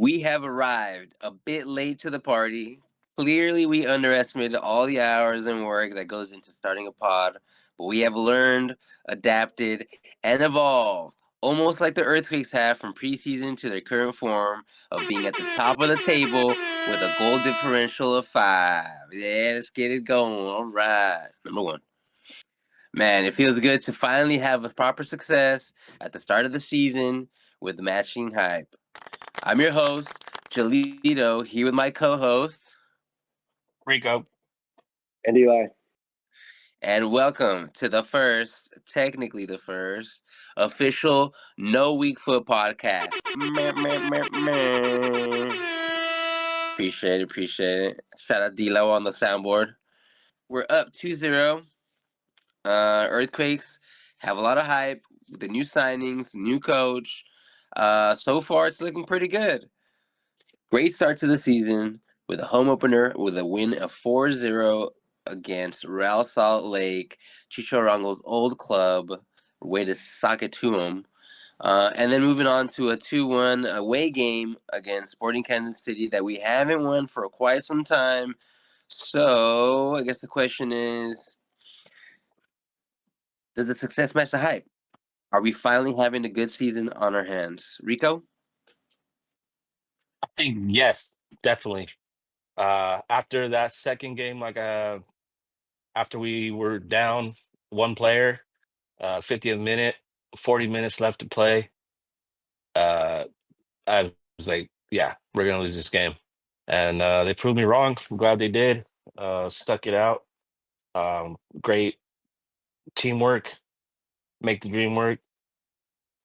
We have arrived a bit late to the party. Clearly, we underestimated all the hours and work that goes into starting a pod, but we have learned, adapted, and evolved, almost like the Earthquakes have from preseason to their current form of being at the top of the table with a goal differential of 5. Yeah, let's get it going. All right. Number one. Man, it feels good to finally have a proper success at the start of the season with matching hype. I'm your host, Jalito, here with my co-host, Rico. And Eli. and welcome to technically the first, official No Weakfoot podcast. Appreciate it. Shout out D-Lo on the soundboard. We're up 2-0. Earthquakes have a lot of hype with the new signings, new coach. So far, it's looking pretty good. Great start to the season with a home opener with a win of 4-0 against Real Salt Lake, Chicharango's old club. Way to sock it to them. And then moving on to a 2-1 away game against Sporting Kansas City that we haven't won for quite some time. So I guess the question is, does the success match the hype? Are we finally having a good season on our hands? Rico? I think yes, definitely. After that second game, after we were down one player, 50th minute, 40 minutes left to play. I was like, yeah, we're gonna lose this game. And they proved me wrong. I'm glad they did. Stuck it out. Great teamwork, make the dream work,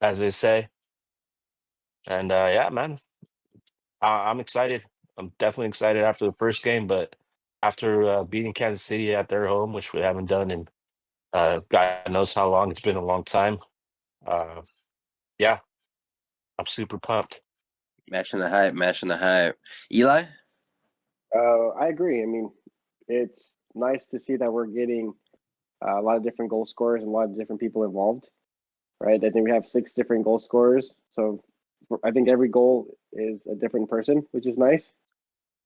as they say. And yeah, man, I'm excited. I'm definitely excited after the first game, but after beating Kansas City at their home, which we haven't done in God knows how long, it's been a long time. Uh, yeah, I'm super pumped. Matching the hype. Eli? I agree. I mean, it's nice to see that we're getting a lot of different goal scorers and a lot of different people involved, right? I think we have 6 different goal scorers. So I think every goal is a different person, which is nice.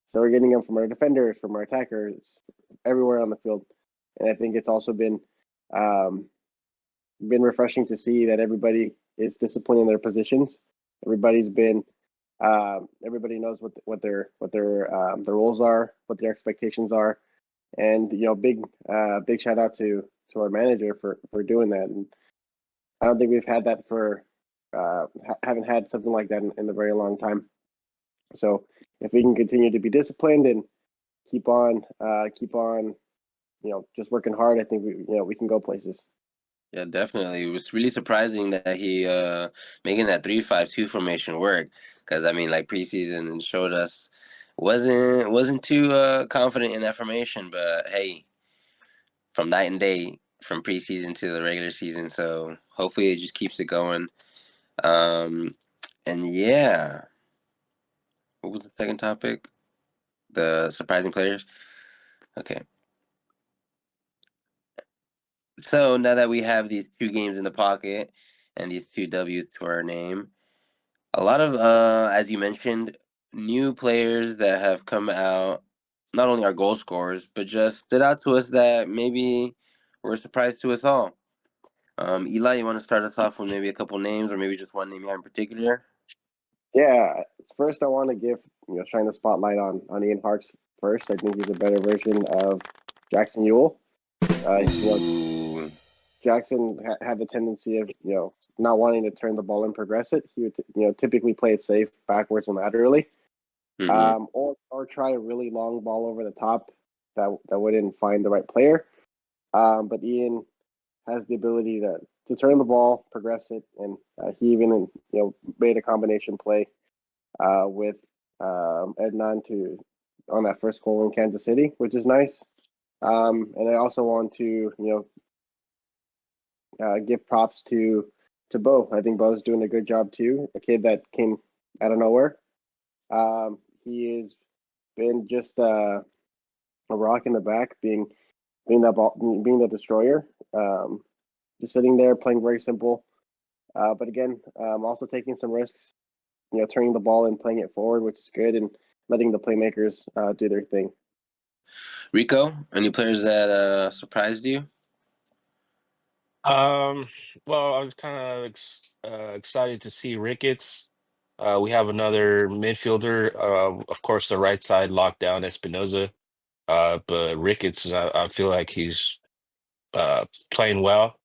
So we're getting them from our defenders, from our attackers, everywhere on the field. And I think it's also um, been refreshing to see that everybody is disciplined in their positions. Everybody's been everybody knows what their roles are, what their expectations are, and big shout out to our manager for doing that. And I don't think we've had that for haven't had something like that in a very long time. So if we can continue to be disciplined and keep on just working hard, I think we can go places. Yeah, definitely. It was really surprising that he making that 3-5-2 formation work. Because I mean, like preseason showed us wasn't too confident in that formation. But hey, from night and day, from preseason to the regular season. So hopefully it just keeps it going. Um, and yeah, what was the second topic? The surprising players. Okay. So now that we have these 2 games in the pocket and these 2 W's to our name, a lot of, as you mentioned, new players that have come out, not only our goal scorers, but just stood out to us that maybe were a surprise to us all. Eli, you want to start us off with maybe a couple names or maybe just one name you have in particular? Yeah, first I want to shine the spotlight on Ian Harkes first. I think he's a better version of Jackson Ewell. Ooh. Jackson had the tendency of not wanting to turn the ball and progress it. He would typically play it safe backwards and laterally, Mm-hmm. or try a really long ball over the top that wouldn't find the right player. But Ian has the ability to turn the ball, progress it, and he even made a combination play with Ednan to on that first goal in Kansas City, which is nice. And I also want to give props to Bo. I think Bo's doing a good job too. A kid that came out of nowhere. He has been just a rock in the back, being that ball, being the destroyer. Just sitting there playing very simple, but again, also taking some risks. turning the ball and playing it forward, which is good, and letting the playmakers do their thing. Rico, any players that surprised you? Um, well, I was kind of excited to see Ricketts. We have another midfielder, of course, the right side locked down Espinoza. But Ricketts, I feel like he's playing well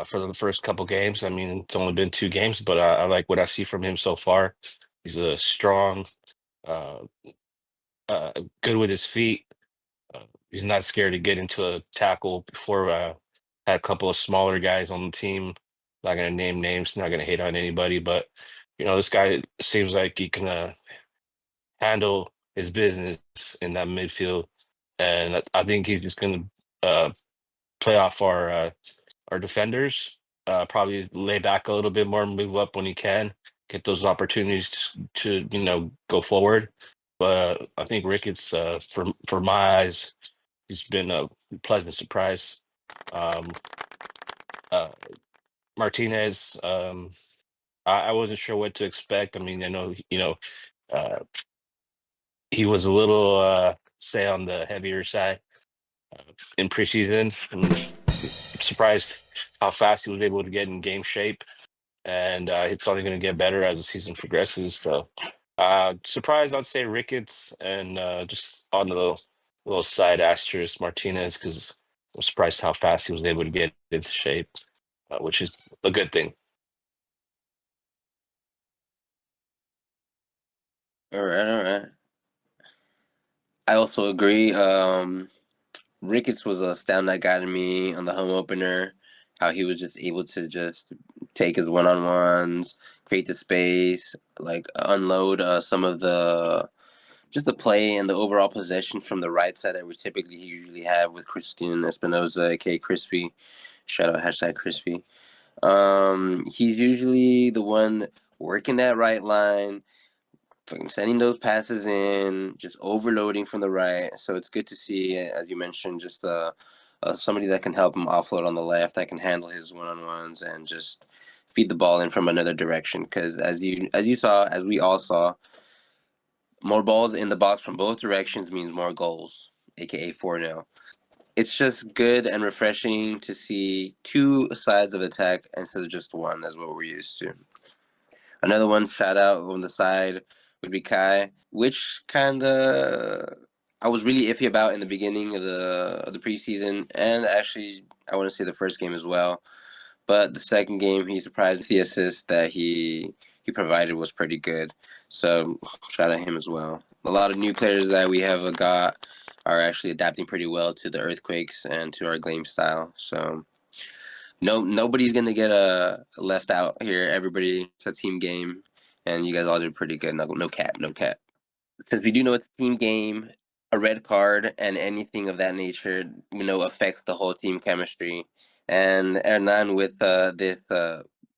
for the first couple games. I mean, it's only been 2 games, but I like what I see from him so far. He's a strong, uh, uh, good with his feet. He's not scared to get into a tackle. Before had a couple of smaller guys on the team. Not gonna name names. Not gonna hate on anybody, but this guy seems like he can handle his business in that midfield, and I think he's just gonna uh, play off our defenders. Probably lay back a little bit more, move up when he can, get those opportunities to go forward. But I think Ricketts, for my eyes, he's been a pleasant surprise. Um, uh, Martinez, I wasn't sure what to expect. I mean, I know uh, he was a little say on the heavier side in preseason. I'm surprised how fast he was able to get in game shape, and it's only going to get better as the season progresses. So, surprised, I'd say Ricketts, and just on the little side asterisk Martinez, because I'm surprised how fast he was able to get into shape, which is a good thing. All right, all right. I also agree. Ricketts was a standout guy to me on the home opener. How he was just able to just take his one-on-ones, create the space, like unload some of the just the play and the overall possession from the right side that we typically usually have with Christian Espinoza, aka Crispy. Shout out hashtag Crispy. He's usually the one working that right line, fucking sending those passes in, just overloading from the right. So it's good to see, as you mentioned, just somebody that can help him offload on the left, that can handle his one-on-ones and just feed the ball in from another direction. Because as you saw, as we all saw, more balls in the box from both directions means more goals, aka 4-0. It's just good and refreshing to see two sides of attack instead of just one, as what we're used to. Another one, shout out on the side, would be Kai, which kind of I was really iffy about in the beginning of the preseason, and actually I want to say the first game as well. But the second game, he surprised me. The assist that he provided was pretty good. So shout out him as well. A lot of new players that we have got are actually adapting pretty well to the earthquakes and to our game style. So nobody's gonna get left out here. Everybody, it's a team game, and you guys all did pretty good. No cap, no cap. Because we do know it's a team game. A red card and anything of that nature, affects the whole team chemistry. And Hernan with this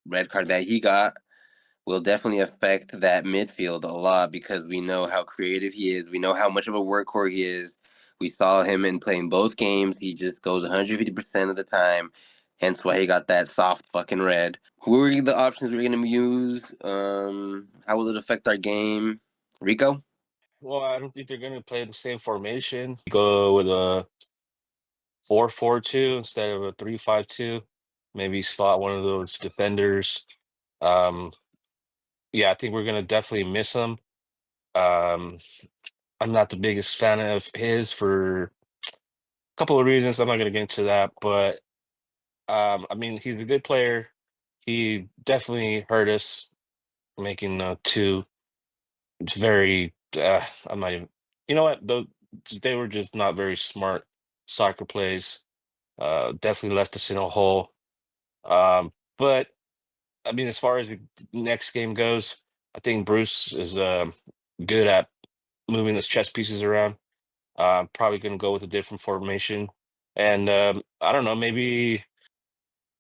red card that he got will definitely affect that midfield a lot because we know how creative he is. We know how much of a workhorse he is. We saw him in playing both games. He just goes 150% of the time. Hence why he got that soft fucking red. Who are the options we're going to use? How will it affect our game? Rico? Well, I don't think they're going to play the same formation. Go with a 4-4-2 instead of a 3-5-2. Maybe slot one of those defenders. Um, yeah, I think we're going to definitely miss him. Um, I'm not the biggest fan of his for a couple of reasons. I'm not going to get into that, but I mean, he's a good player. He definitely hurt us making two. It's very. I'm not even. You know what? Though they were just not very smart soccer plays. Definitely left us in a hole. But I mean, as far as the next game goes, I think Bruce is good at moving his chess pieces around. Probably going to go with a different formation, and I don't know, maybe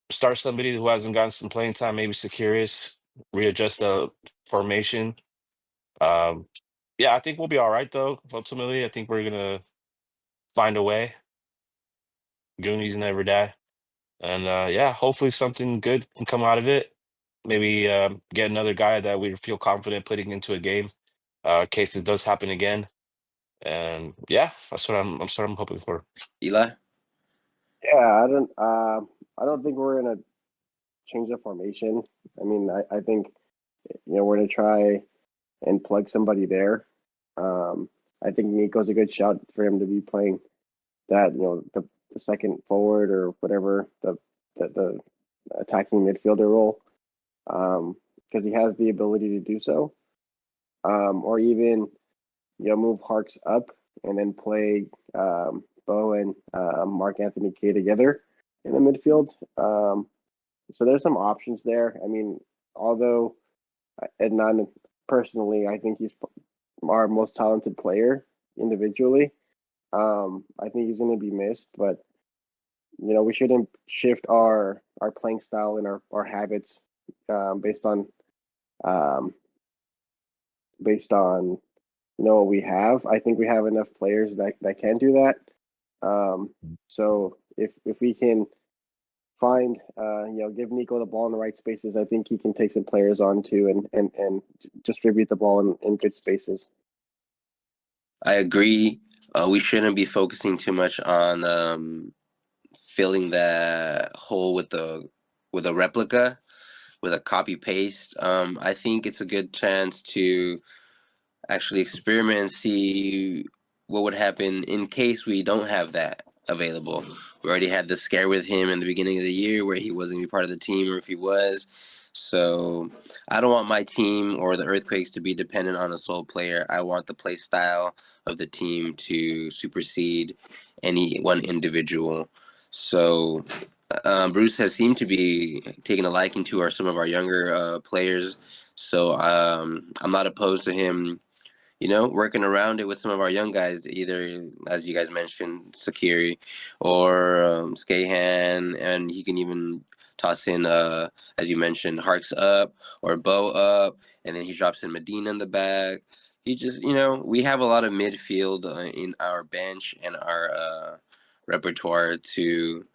start somebody who hasn't gotten some playing time, maybe Securious, readjust the formation. Um, yeah, I think we'll be all right though. Ultimately, I think we're gonna find a way. Goonies never die, and yeah, hopefully something good can come out of it. maybe get another guy that we feel confident putting into a game, in case it does happen again. And yeah, that's what I'm hoping for. Eli? Yeah, I don't think we're gonna change the formation. I mean, I think we're gonna try and plug somebody there. Um, I think Nico's a good shot for him to be playing that, the second forward or whatever the attacking midfielder role, because he has the ability to do so. Or even move Harks up and then play Bo and Mark Anthony K together in the midfield. So there's some options there. I mean, although Ednan personally, I think he's our most talented player individually. I think he's going to be missed, but we shouldn't shift our playing style and our habits based on um, what we have. I think we have enough players that can do that. So if we can find give Nico the ball in the right spaces, I think he can take some players on too and distribute the ball in good spaces. I agree. We shouldn't be focusing too much on filling that hole with a replica, with a copy paste. I think it's a good chance to actually experiment and see what would happen in case we don't have that available. We already had the scare with him in the beginning of the year where he wasn't going to be part of the team, or if he was. So I don't want my team or the Earthquakes to be dependent on a sole player. I want the play style of the team to supersede any one individual. So Bruce has seemed to be taking a liking to some of our younger players. So I'm not opposed to him, working around it with some of our young guys, either, as you guys mentioned, Sakiri or Skahan, and he can even toss in, as you mentioned, Harks up or Bo up, and then he drops in Medina in the back. He just, we have a lot of midfield in our bench and our repertoire to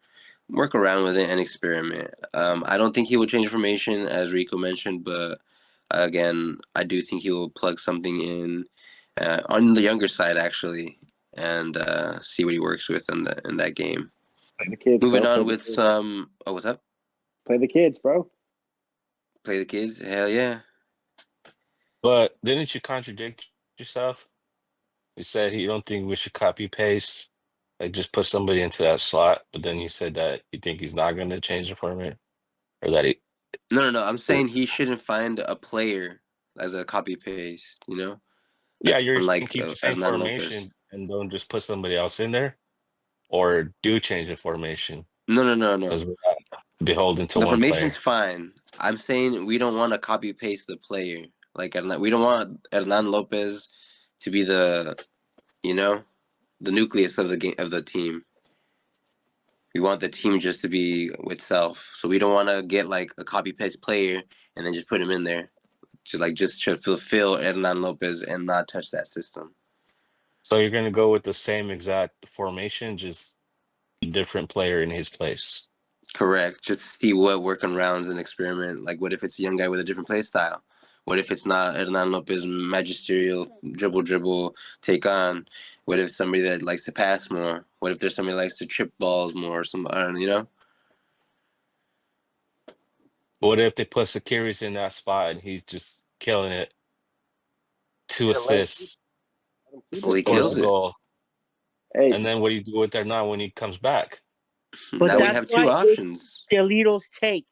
work around with it and experiment. I don't think he will change formation, as Rico mentioned, but again, I do think he will plug something in on the younger side, actually, and see what he works with in that game. Play the kids, Moving bro. Play on the with kids. some. Oh, what's up? Play the kids, bro. Play the kids? Hell yeah! But didn't you contradict yourself? You said you don't think we should copy paste, like just put somebody into that slot. But then you said that you think he's not going to change the format, or that he. No, no, no. I'm saying he shouldn't find a player as a copy paste. Yeah, Like you're someone saying like keep the same Hernan Lopez. formation and don't just put somebody else in there, or do change the formation No, no, no, no. because we're not beholden to The one formation's player. fine. I'm saying we don't want to copy paste the player. Like we don't want Hernan Lopez to be you know, the nucleus of the game of the team. We want the team just to be itself. So we don't want to get like a copy paste player and then just put him in there to fulfill Hernan Lopez and not touch that system. So you're going to go with the same exact formation, just a different player in his place. Correct. Just see what working rounds and experiment. Like, what if it's a young guy with a different play style? What if it's not Hernan Lopez magisterial dribble take on? What if somebody that likes to pass more? What if there's somebody that likes to trip balls more? I don't know. What if they put Sakari's in that spot and he's just killing it? Two Yeah, assists, let him keep Well, it, he bro. scores kills a it. goal. Hey, And then what do you do with that now when he comes back? But Now we that's have two why it's options. Delito's take.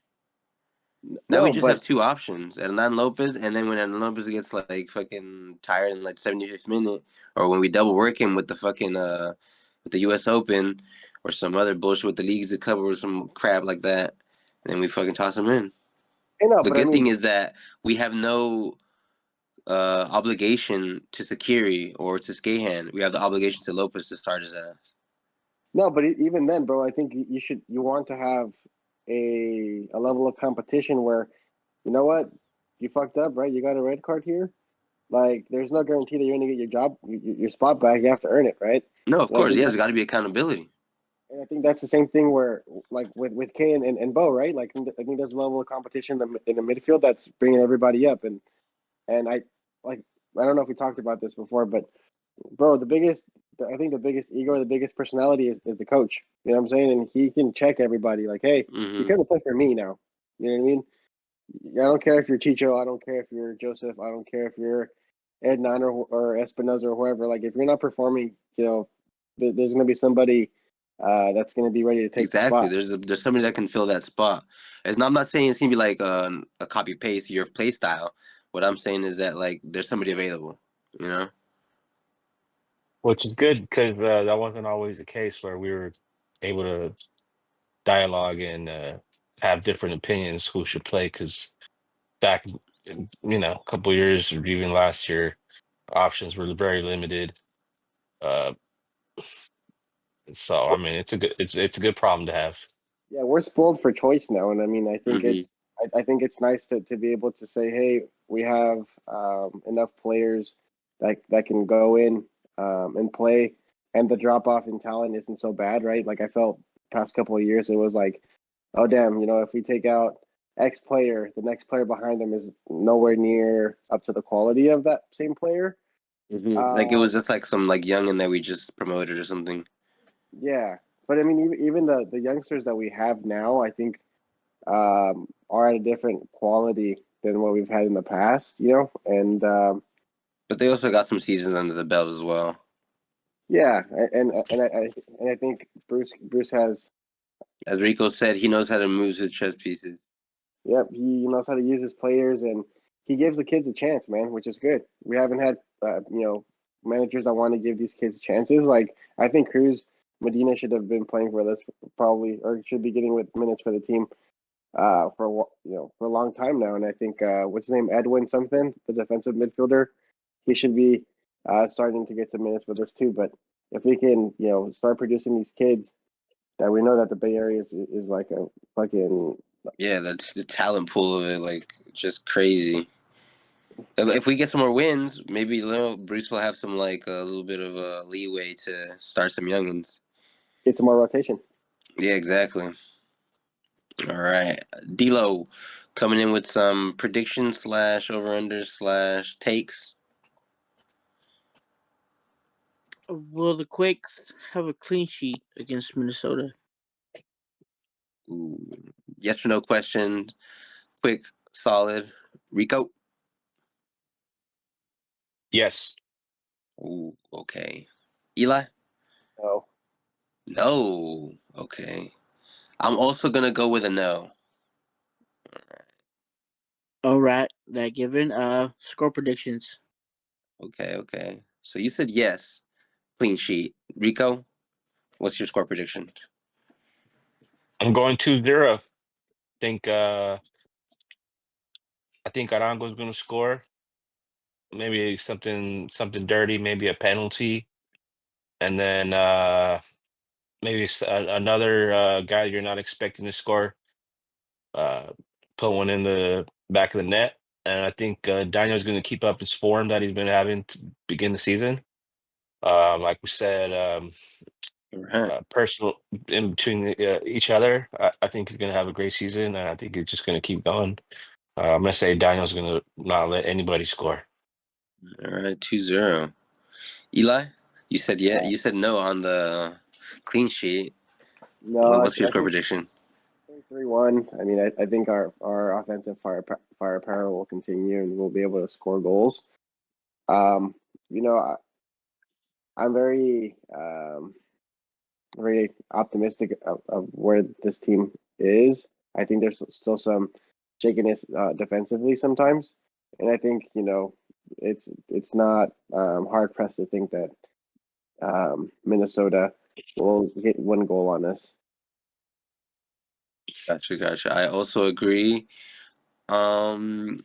Now we no, just have but two options: Hernan Lopez, and then when Hernan Lopez gets like fucking tired in like 75th minute, or when we double work him with the fucking with the U.S. Open, or some other bullshit with the leagues to cover or some crap like that, and then we fucking toss him in. no, The but I good mean, thing is that we have no obligation to Sakiri or to Skahan. We have the obligation to Lopez to start his ass. no, but even then, bro, I think you want to have a level of competition where, you know what, you fucked up, right? You got a red card here. Like, there's no guarantee that you're gonna get your spot back. You have to earn it, right? No, of And I course, think yes, got to be accountability. And I think that's the same thing where, like with Kay and Bo, right? Like I think there's a level of competition in the midfield that's bringing everybody up, and like I don't know if we talked about this before, but bro, I think the biggest ego, the biggest personality is the coach. You know what I'm saying? And he can check everybody like, hey, you Mm-hmm. come to play for me now. You know what I mean? I don't care if you're Chicho. I don't care if you're Joseph. I don't care if you're Ednan or Espinoza or whoever. Like, if you're not performing, there's going to be somebody that's going to be ready to take the Exactly. spot. There's somebody that can fill that spot. I'm not saying it's gonna be like a copy paste your play style. What I'm saying is that like there's somebody available. You know. which is good because that wasn't always the case where we were able to dialogue and have different opinions who should play. Because back, a couple years or even last year, options were very limited. Uh, so I mean, it's a good problem to have. Yeah, we're spoiled for choice now, and I mean, Mm-hmm. I think it's nice to be able to say, hey, we have enough players that can go in and play, and the drop off in talent isn't so bad, right? Like I felt past couple of years, it was like, oh damn, if we take out X player, the next player behind them is nowhere near up to the quality of that same player. Mm-hmm. Like it was Um, just like some like youngin that we just promoted or something. yeah, but I mean, even the youngsters that we have now, I think are at a different quality than what we've had in the past, and But they also got some seasons under the belt as well. yeah, and I think Bruce has, As Rico said, he knows how to move his chess pieces. yep, he knows how to use his players, and he gives the kids a chance, man, which is good. We haven't had managers that want to give these kids chances. Like I think Cruz Medina should have been playing for us probably, or should be getting with minutes for the team for a long time now. And I think what's his name, Edwin something, the defensive midfielder, he should be starting to get some minutes with us too. But if we can, start producing these kids that we know that the Bay Area is like a fucking Yeah, that's the talent pool of it, like just crazy. If we get some more wins, maybe Bruce will have some like a little bit of a leeway to start some youngins. get some more rotation. Yeah, exactly. All right, D'Lo coming in with some predictions slash over under slash takes. Will the Quakes have a clean sheet against Minnesota? Ooh. Yes or no question. Quick, solid. Rico. Yes, Ooh, okay. Eli. So No. Okay. I'm also gonna go with a no. All right, that given. Score predictions. Okay, okay. So you said yes. Clean sheet. Rico, what's your score prediction? I'm going 2-0. Think I think Arango's going to score. Maybe something dirty, maybe a penalty, and then maybe another guy you're not expecting to score. Uh, put one in the back of the net, and I think Daniel's going to keep up his form that he's been having to begin the season. Like we said, All right. personal in between each other. I think he's going to have a great season, and I think he's just going to keep going. I'm going to say Daniel's going to not let anybody score. All right, 2-0. Eli, you said yeah. uh, You said no on the clean sheet. no, What's your I score think prediction? 3-1. I mean, I think our offensive firepower will continue, and we'll be able to score goals. Um, you know, I'm very optimistic of where this team is. I think there's still some shakiness defensively sometimes, and I think it's not hard pressed to think that Minnesota will get one goal on us. Gotcha, gotcha. I also agree. Um,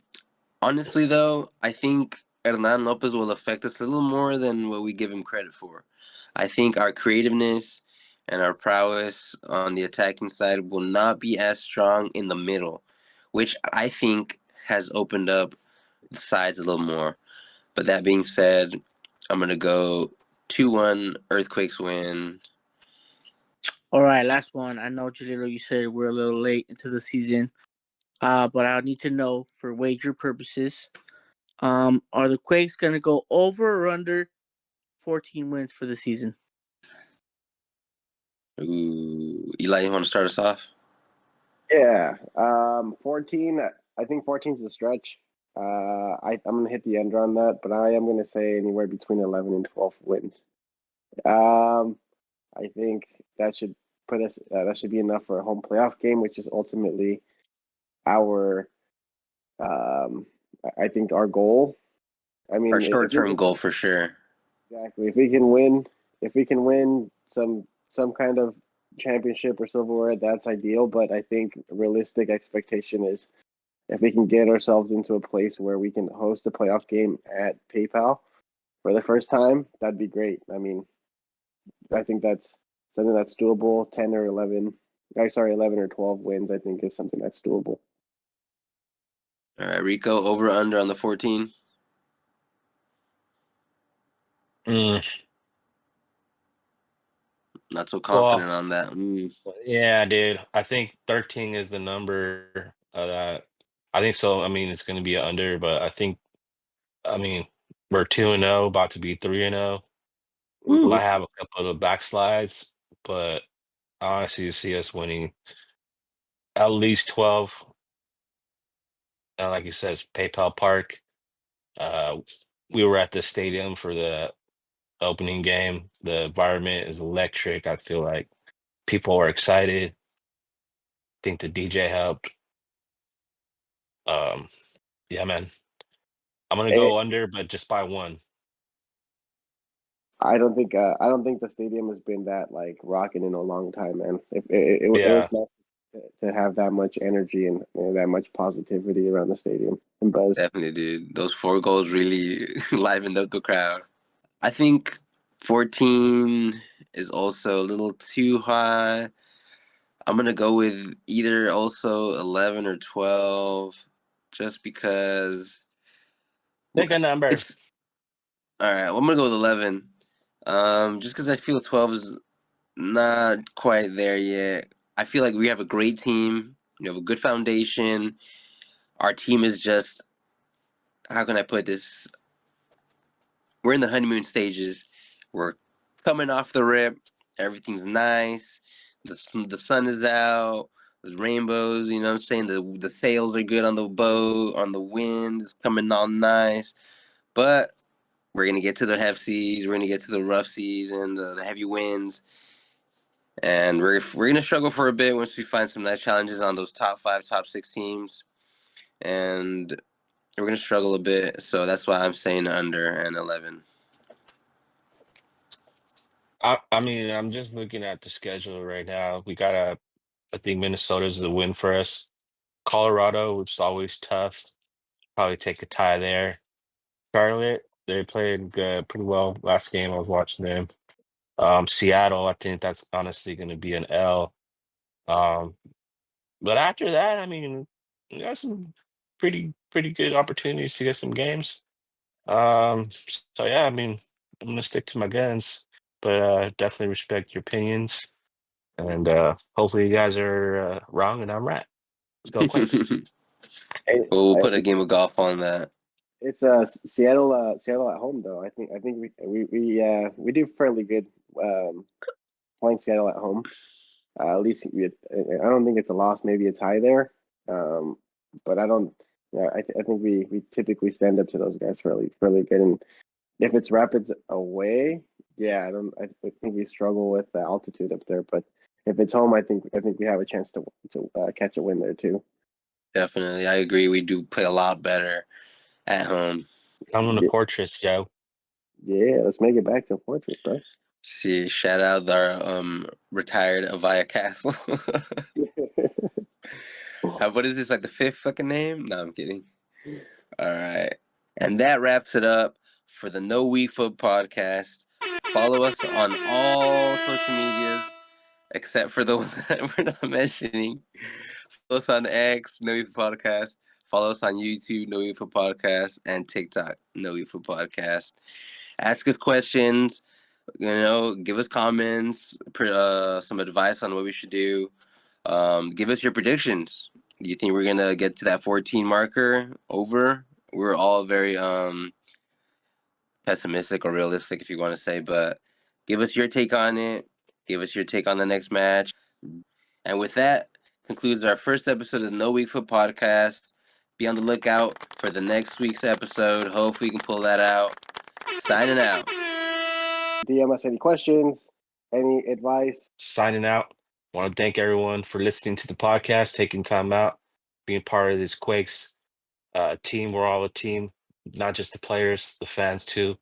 Honestly, though, I think Hernan Lopez will affect us a little more than what we give him credit for. I think our creativeness and our prowess on the attacking side will not be as strong in the middle, which I think has opened up the sides a little more. But that being said, I'm going to go 2-1 Earthquakes win. All right, last one. I know, Jalilo, you said we're a little late into the season, but I need to know for wager purposes. Are the Quakes gonna go over or under 14 wins for the season? Ooh, Eli, you want to start us off? Yeah. 14. I think 14 is a stretch. I'm gonna hit the under on that, but I am gonna say anywhere between 11 and 12 wins. Um, I think that should put us. That should be enough for a home playoff game, which is ultimately our. Um, I think our goal. I Our mean, if we short-term can goal for sure. exactly, if we can win some kind of championship or silverware, that's ideal. But I think realistic expectation is if we can get ourselves into a place where we can host a playoff game at PayPal for the first time, that'd be great. I mean, I think that's something that's doable. 10 or 11, sorry, 11 or 12 wins, I think is something that's doable. All right, Rico, over under on the 14. Mm, Not so confident well, on that. yeah, dude. I think 13 is the number that I think so. I mean, it's going to be under, but I mean, we're 2-0, about to be 3-0. We Woo. might have a couple of backslides, but I honestly see us winning at least 12. And like you said, it's PayPal Park. Uh, we were at the stadium for the opening game. The environment is electric. I feel like people are excited. I think the DJ helped. Um, yeah, man. I'm gonna Eh, go under, but just by one. I don't think the stadium has been that like rocking in a long time, man. It Yeah, was nice to have that much energy and that much positivity around the stadium and buzz. Definitely, dude. Those 4 goals really livened up the crowd. I think 14 is also a little too high. I'm gonna go with either also 11 or 12, just because pick a number. it's all right. Well, I'm gonna go with 11. Just because I feel 12 is not quite there yet. I feel like we have a great team. We have a good foundation. Our team is just, how can I put this? We're in the honeymoon stages. We're coming off the rip. Everything's nice. The sun is out. There's rainbows. You know what I'm saying? The sails are good on the boat. On the wind, it's coming all nice. But we're gonna get to the hef seas. We're gonna get to the rough seas and the heavy winds. And we're gonna struggle for a bit once we find some nice challenges on those top 5, top 6 teams. And we're gonna struggle a bit. So that's why I'm saying under and 11. I mean, I'm just looking at the schedule right now. I think Minnesota's a win for us. Colorado, which is always tough. Probably take a tie there. Charlotte, they played pretty well last game. I was watching them. Seattle, I think that's honestly going to be an L. Um, but after that, I mean, we got some pretty good opportunities to get some games. So yeah, I mean, I'm gonna stick to my guns, but definitely respect your opinions, and hopefully you guys are wrong and I'm right. Let's go, Quakes. And, Well, we'll put a game of golf on that. it's Seattle at home though. I think we do fairly good playing Seattle at home. At least I don't think it's a loss, maybe a tie there. Um, but I don't. Yeah, I think we typically stand up to those guys fairly good. And if it's Rapids away, yeah, I think we struggle with the altitude up there. But if it's home, I think we have a chance to catch a win there too. Definitely, I agree. We do play a lot better at home. I'm on the Yeah, Fortress, yo. yeah, let's make it back to Fortress, bro. See, shout out our retired Avaya Castle. What is this, like the fifth fucking name? No, I'm kidding. All right, and that wraps it up for the No Weakfoot podcast. Follow us on all social medias except for the ones that we're not mentioning. Follow us on X, No Weakfoot Podcast. Follow us on YouTube, No Weakfoot Podcast, and TikTok, No Weakfoot Podcast. Ask us questions. Give us comments, some advice on what we should do. Give us your predictions. Do you think we're gonna get to that 14 marker over? We're all very pessimistic or realistic, if you want to say, but give us your take on it. Give us your take on the next match. And with that, concludes our first episode of the No Weakfoot podcast. Be on the lookout for the next week's episode. Hopefully, we can pull that out. Signing out. DM us any questions, any advice. Signing out. Want to thank everyone for listening to the podcast, taking time out, being part of this Quakes team. We're all a team, not just the players, the fans too.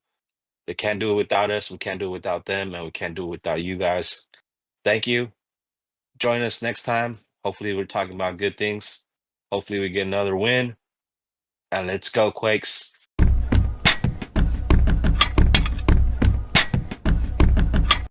They can't do it without us. We can't do it without them, and we can't do it without you guys. Thank you. Join us next time. Hopefully, we're talking about good things. Hopefully, we get another win. And let's go, Quakes.